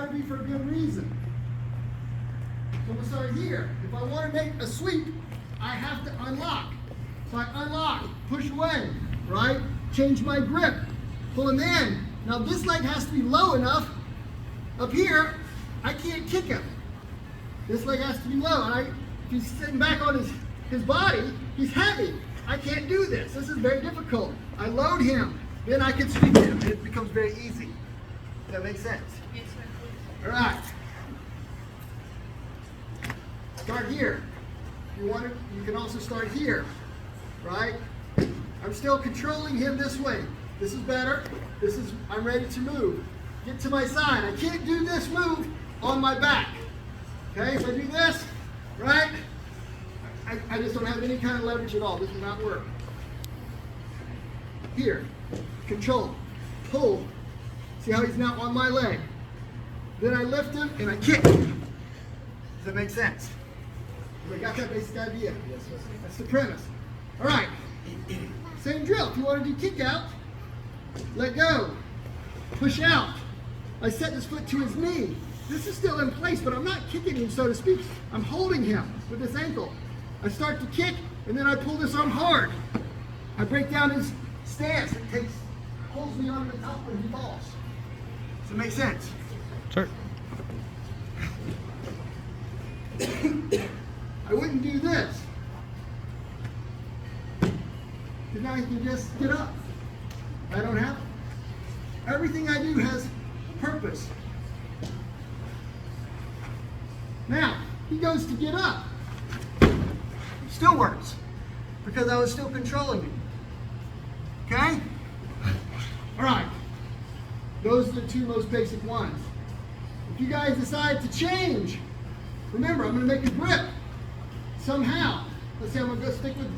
to be for a good reason. So I'm going to start here. If I want to make a sweep, I have to unlock. So I unlock, push away, right? Change my grip, pull him in. Now this leg has to be low enough. Up here, I can't kick him. This leg has to be low. And if he's sitting back on his body, he's heavy. I can't do this. This is very difficult. I load him, then I can sweep him. It becomes very easy. Does that make sense? Yes, sir. All right. Start here. If you want it, you can also start here, right? I'm still controlling him this way. This is better. I'm ready to move. Get to my side. I can't do this move on my back. Okay, if I do this, right? I just don't have any kind of leverage at all. This will not work. Here, control, pull. See how he's now on my leg. Then I lift him and I kick. Does that make sense? We got that basic idea? Yes, sir. That's the premise. All right. Same drill. If you want to do kick out, let go. Push out. I set this foot to his knee. This is still in place, but I'm not kicking him, so to speak. I'm holding him with this ankle. I start to kick, and then I pull this arm hard. I break down his stance. It pulls me onto the top when he falls. Does it make sense? Sure. I wouldn't do this. Because now he can just get up. I don't have to. Everything I do has purpose. Now, he goes to get up. Still works. Because I was still controlling him. Okay? Alright. Those are the two most basic ones. If you guys decide to change, remember, I'm going to make a grip. Somehow. Let's say I'm going to go stick with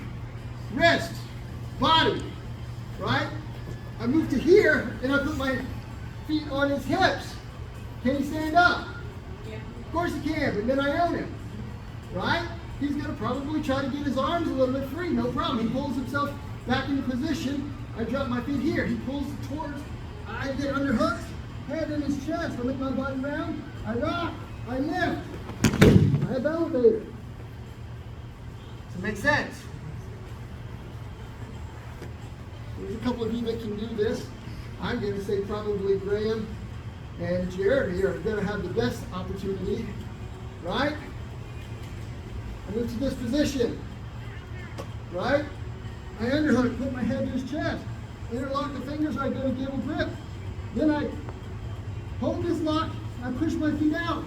wrist, body, right? I move to here, and I put my feet on his hips. Can he stand up? Yeah. Of course he can, but then I own him, right? He's going to probably try to get his arms a little bit free, no problem. He pulls himself back into position. I drop my feet here. He pulls towards, I get underhooked, head in his chest. I make my body round, I rock, I lift, I have elevated. Does it make sense? There's a couple of you that can do this. I'm going to say probably Graham and Jeremy are going to have the best opportunity, right? I move to this position, right? I underhook, put my head to his chest, interlock the fingers, I go to give a grip. Then I hold this lock, I push my feet out,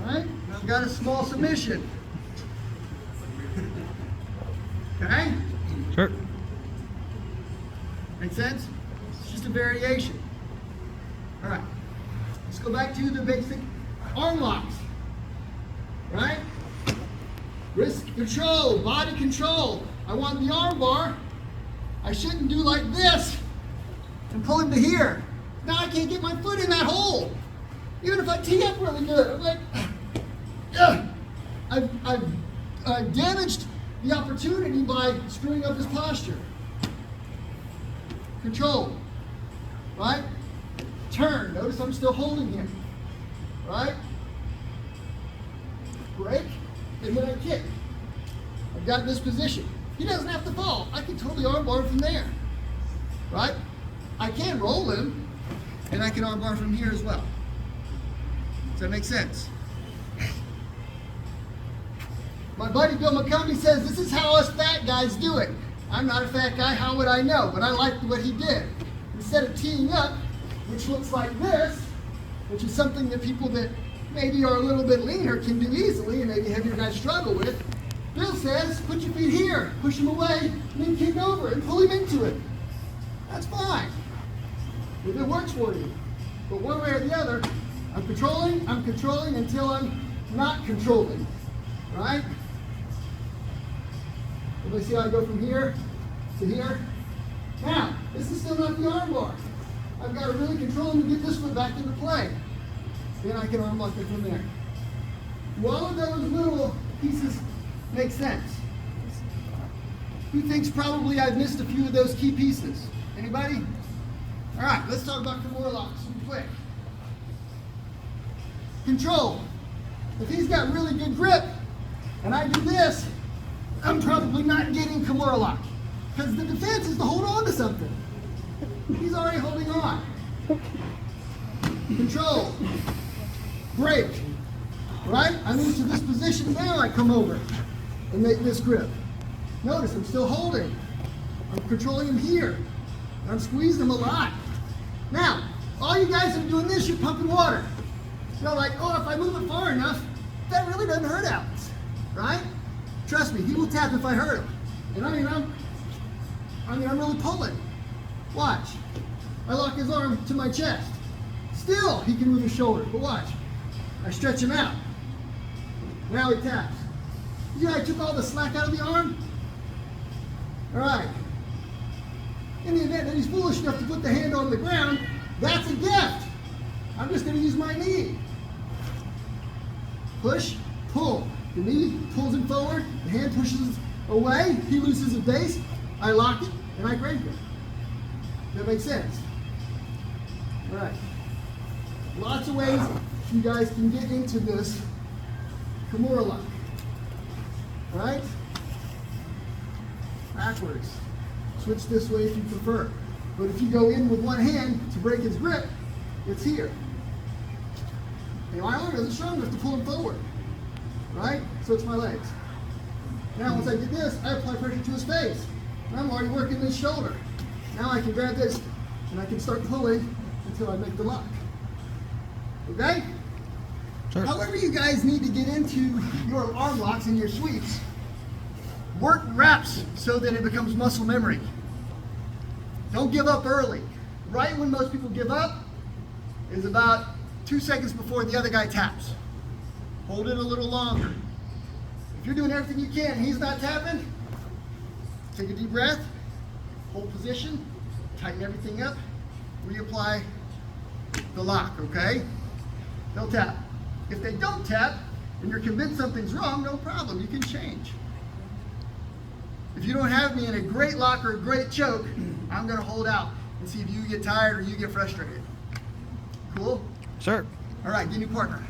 right? And I've got a small submission. Okay? Sure. Make sense? It's just a variation. All right. Let's go back to the basic arm locks. Right? Wrist control, body control. I want the arm bar. I shouldn't do like this and pull him to here. Now I can't get my foot in that hole. Even if I tee up really good. I'm like, I've damaged the opportunity by screwing up his posture. Control, right? Turn, notice I'm still holding him, right? Break, and then I kick. I've got this position. He doesn't have to fall. I can totally armbar from there, right? I can roll him, and I can armbar from here as well. Does that make sense? My buddy Bill McCombie says, this is how us fat guys do it. I'm not a fat guy, how would I know? But I liked what he did. Instead of teeing up, which looks like this, which is something that people that maybe are a little bit leaner can do easily, and maybe heavier guys struggle with, Bill says, put your feet here, push him away, and then kick over and pull him into it. That's fine. If it works for you. But one way or the other, I'm controlling until I'm not controlling. Right? Everybody see how I go from here to here? Now, this is still not the arm bar. I've got to really control him to get this foot back into play. Then I can arm lock it from there. Do all of those little pieces make sense? Who thinks probably I've missed a few of those key pieces? Anybody? All right, let's talk about Kimura locks real quick. control. If he's got really good grip, and I do this, I'm probably not getting Kimura lock. Because the defense is to hold on to something. He's already holding on. Control. Break. Right? I move to this position, now I come over and make this grip. Notice I'm still holding. I'm controlling him here. I'm squeezing him a lot. Now, all you guys are doing this, you're pumping water. You're like, oh, if I move it far enough, that really doesn't hurt Alex, right? Trust me, he will tap if I hurt him. And I'm really pulling. Watch. I lock his arm to my chest. Still, he can move his shoulder, but watch. I stretch him out. Now he taps. You know, I took all the slack out of the arm. All right. In the event that he's foolish enough to put the hand on the ground, that's a gift. I'm just going to use my knee. Push, pull. The knee pulls him forward, the hand pushes away, he loses his base, I lock it, and I grab it. That makes sense? All right. Lots of ways you guys can get into this Kimura lock. Right? Backwards. Switch this way if you prefer. But if you go in with one hand to break his grip, it's here. And my arm isn't strong enough to pull him forward. Right? So it's my legs. Now once I get this, I apply pressure to his face. And I'm already working his shoulder. Now I can grab this and I can start pulling until I make the lock. Okay? Sure. However you guys need to get into your arm locks and your sweeps, work reps so that it becomes muscle memory. Don't give up early. Right when most people give up is about 2 seconds before the other guy taps. Hold it a little longer. If you're doing everything you can and he's not tapping, take a deep breath, hold position, tighten everything up, reapply the lock, okay? They'll tap. If they don't tap and you're convinced something's wrong, no problem, you can change. If you don't have me in a great lock or a great choke, I'm gonna hold out and see if you get tired or you get frustrated. Cool? Sure. All right, get a new partner.